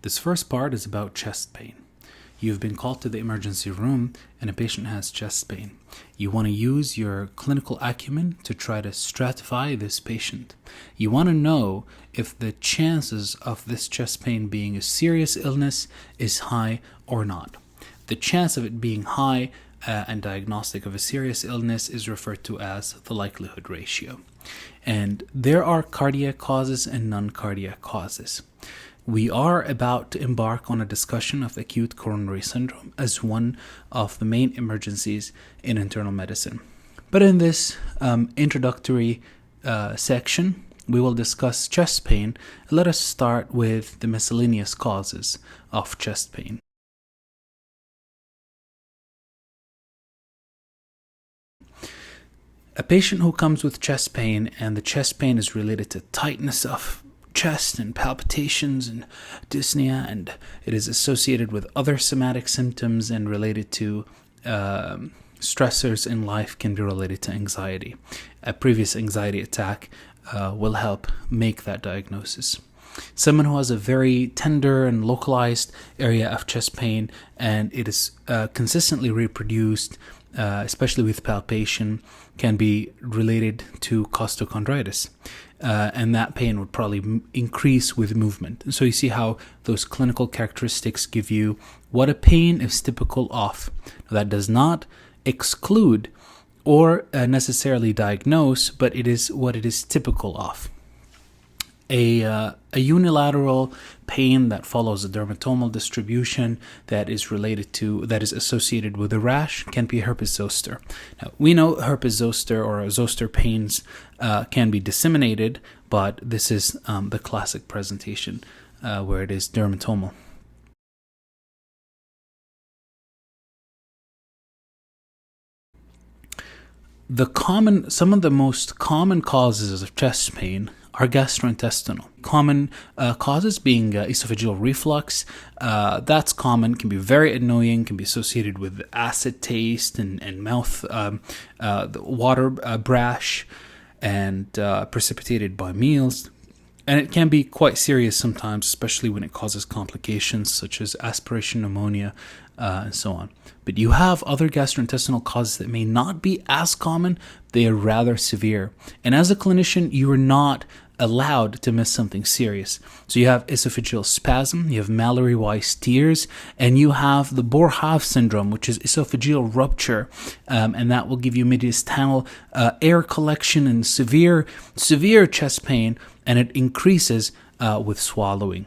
This first part is about chest pain. You've been called to the emergency room and a patient has chest pain. You want to use your clinical acumen to try to stratify this patient. You want to know if the chances of this chest pain being a serious illness is high or not. The chance of it being high and diagnostic of a serious illness is referred to as the likelihood ratio. And there are cardiac causes and non-cardiac causes. We are about to embark on a discussion of acute coronary syndrome as one of the main emergencies in internal medicine. But in this introductory section, we will discuss chest pain. Let us start with the miscellaneous causes of chest pain. A patient who comes with chest pain, and the chest pain is related to tightness of chest and palpitations and dyspnea, and it is associated with other somatic symptoms and related to stressors in life, can be related to anxiety. A previous anxiety attack will help make that diagnosis. Someone who has a very tender and localized area of chest pain and it is consistently reproduced, especially with palpation, can be related to costochondritis. And that pain would probably increase with movement. So you see how those clinical characteristics give you what a pain is typical of. Now, that does not exclude or necessarily diagnose, but it is what it is typical of. A unilateral pain that follows a dermatomal distribution that is associated with a rash can be herpes zoster. Now, we know herpes zoster or zoster pains can be disseminated, but this is the classic presentation where it is dermatomal. Some of the most common causes of chest pain are gastrointestinal. Common causes being esophageal reflux. That's common, can be very annoying, can be associated with acid taste and mouth, the water brash, and precipitated by meals. And it can be quite serious sometimes, especially when it causes complications such as aspiration pneumonia and so on. But you have other gastrointestinal causes that may not be as common. They are rather severe. And as a clinician, you are not allowed to miss something serious. So you have esophageal spasm, you have Mallory-Weiss tears, and you have the Boerhaave syndrome, which is esophageal rupture, and that will give you mediastinal air collection and severe chest pain, and it increases with swallowing.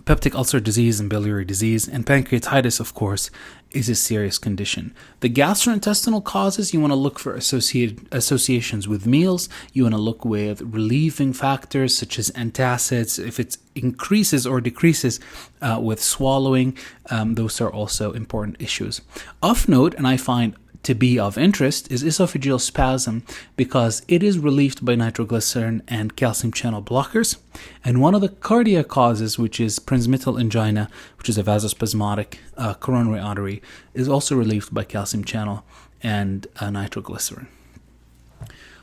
Peptic ulcer disease and biliary disease and pancreatitis, of course, is a serious condition. The gastrointestinal causes, you want to look for associations with meals. You want to look with relieving factors such as antacids. If it increases or decreases with swallowing, those are also important issues. Of note, and I find to be of interest, is esophageal spasm because it is relieved by nitroglycerin and calcium channel blockers. And one of the cardiac causes, which is prinzmetal angina, which is a vasospasmodic coronary artery, is also relieved by calcium channel and nitroglycerin.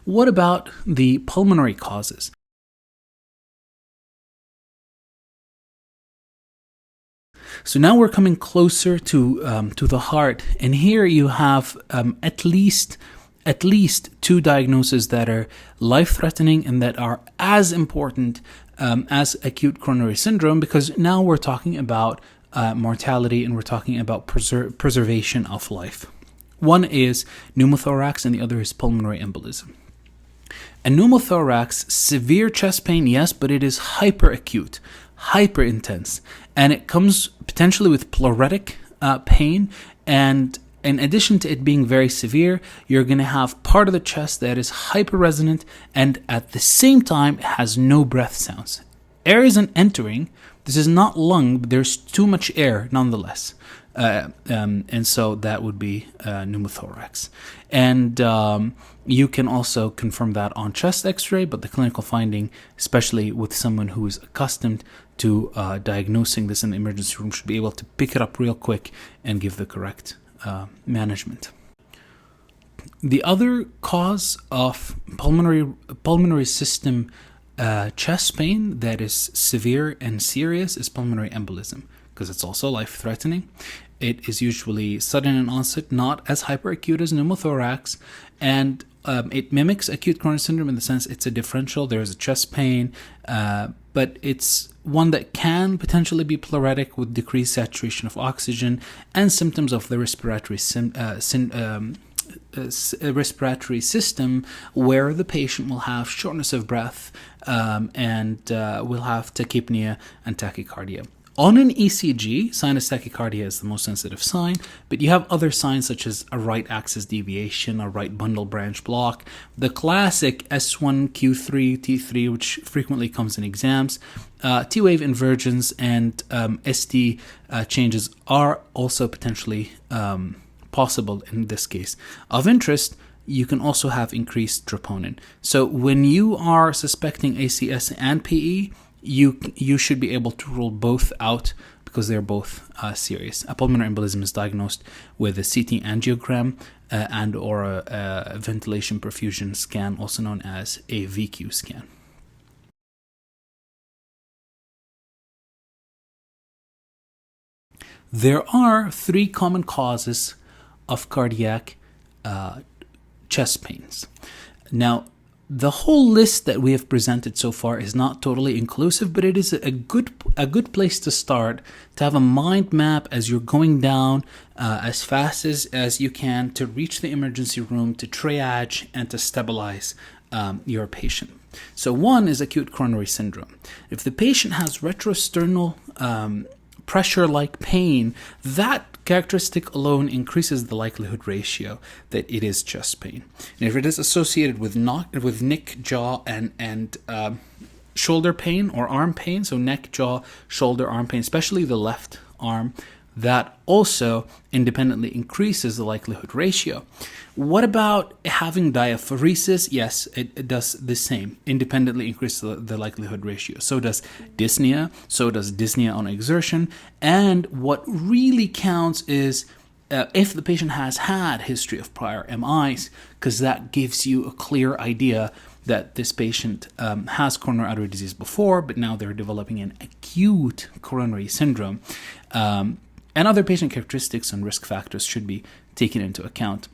What about the pulmonary causes? So now we're coming closer to the heart, and here you have at least two diagnoses that are life-threatening and that are as important as acute coronary syndrome, because now we're talking about mortality and we're talking about preservation of life. One is pneumothorax and the other is pulmonary embolism. A pneumothorax, severe chest pain, yes, but it is hyperacute, hyper intense, and it comes potentially with pleuritic pain, and in addition to it being very severe, you're going to have part of the chest that is hyperresonant and at the same time has no breath sounds. Air isn't entering. This is not lung, but there's too much air nonetheless. And so that would be pneumothorax. And you can also confirm that on chest x-ray, but the clinical finding, especially with someone who is accustomed to diagnosing this in the emergency room, should be able to pick it up real quick and give the correct management. The other cause of pulmonary system chest pain that is severe and serious is pulmonary embolism, because it's also life-threatening. It is usually sudden in onset, not as hyperacute as pneumothorax, and it mimics acute coronary syndrome in the sense it's a differential. There is a chest pain, but it's one that can potentially be pleuritic with decreased saturation of oxygen and symptoms of the respiratory system, where the patient will have shortness of breath and will have tachypnea and tachycardia. On an ECG, sinus tachycardia is the most sensitive sign, but you have other signs such as a right axis deviation, a right bundle branch block, the classic S1, Q3, T3, which frequently comes in exams. T-wave inversions and ST changes are also potentially possible in this case. Of interest, you can also have increased troponin. So when you are suspecting ACS and PE, you should be able to rule both out because they're both serious. A pulmonary embolism is diagnosed with a CT angiogram and or a ventilation perfusion scan, also known as a VQ scan. There are 3 common causes of cardiac chest pains. Now, the whole list that we have presented so far is not totally inclusive, but it is a good place to start, to have a mind map as you're going down as fast as you can to reach the emergency room, to triage and to stabilize your patient. So 1 is acute coronary syndrome. If the patient has retrosternal pressure-like pain, that characteristic alone increases the likelihood ratio that it is chest pain. And if it is associated with neck, jaw, and shoulder pain or arm pain, so neck, jaw, shoulder, arm pain, especially the left arm, that also independently increases the likelihood ratio. What about having diaphoresis? Yes, it does the same. Independently increase the likelihood ratio. So does dyspnea. So does dyspnea on exertion. And what really counts is if the patient has had history of prior MIs, because that gives you a clear idea that this patient has coronary artery disease before, but now they're developing an acute coronary syndrome. And other patient characteristics and risk factors should be taken into account.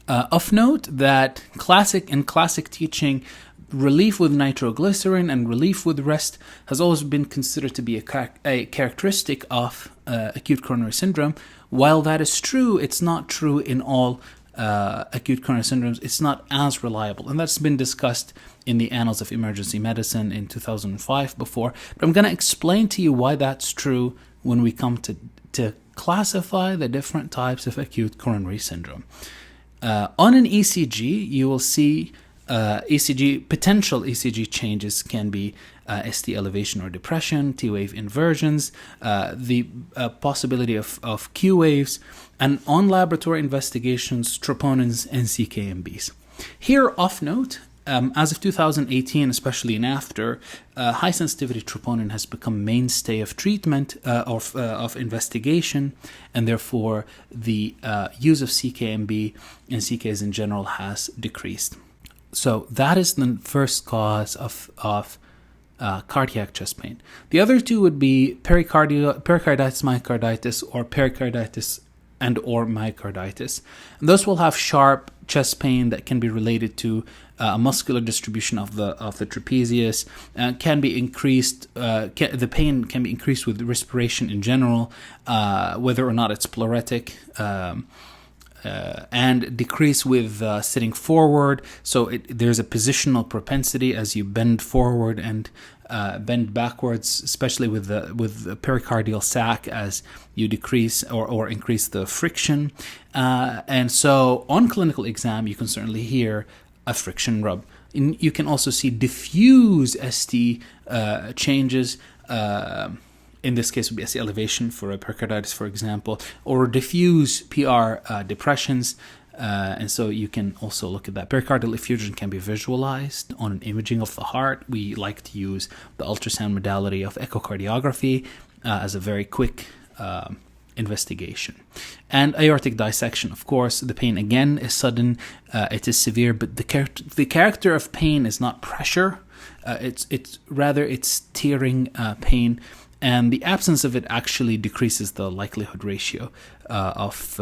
Of note that classic teaching, relief with nitroglycerin and relief with rest has always been considered to be a characteristic of acute coronary syndrome. While that is true, it's not true in all acute coronary syndromes. It's not as reliable, and that's been discussed in the Annals of Emergency Medicine in 2005 before. But I'm going to explain to you why that's true when we come to classify the different types of acute coronary syndrome. On an ECG, you will see potential ECG changes can be ST elevation or depression, T-wave inversions, the possibility of Q waves, and on laboratory investigations, troponins and CKMBs. Here, off note, as of 2018, especially and after, high sensitivity troponin has become mainstay of treatment of investigation, and therefore the use of CKMB and CKs in general has decreased. So that is the first cause of cardiac chest pain. The other 2 would be pericarditis, myocarditis, or pericarditis and or myocarditis. And those will have sharp chest pain that can be related to a muscular distribution of the trapezius, can be increased. The pain can be increased with respiration in general, whether or not it's pleuritic, and decrease with sitting forward. So there's a positional propensity as you bend forward and bend backwards, especially with the pericardial sac, as you decrease or increase the friction. And so on clinical exam, you can certainly hear a friction rub. You can also see diffuse ST changes. In this case, would be ST elevation for a pericarditis, for example, or diffuse PR depressions. And so you can also look at that. Pericardial effusion can be visualized on an imaging of the heart. We like to use the ultrasound modality of echocardiography as a very quick investigation. And aortic dissection, of course, the pain again is sudden, it is severe, but the character of pain is not pressure. It's tearing pain, and the absence of it actually decreases the likelihood ratio of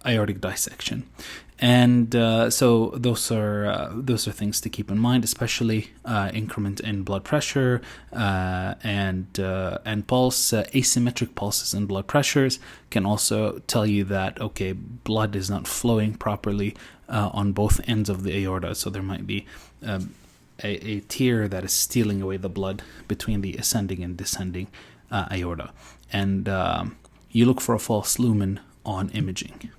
aortic dissection. And so those are things to keep in mind, especially increment in blood pressure and pulse. Asymmetric pulses and blood pressures can also tell you that, okay, blood is not flowing properly on both ends of the aorta. So there might be a tear that is stealing away the blood between the ascending and descending aorta. And you look for a false lumen on imaging.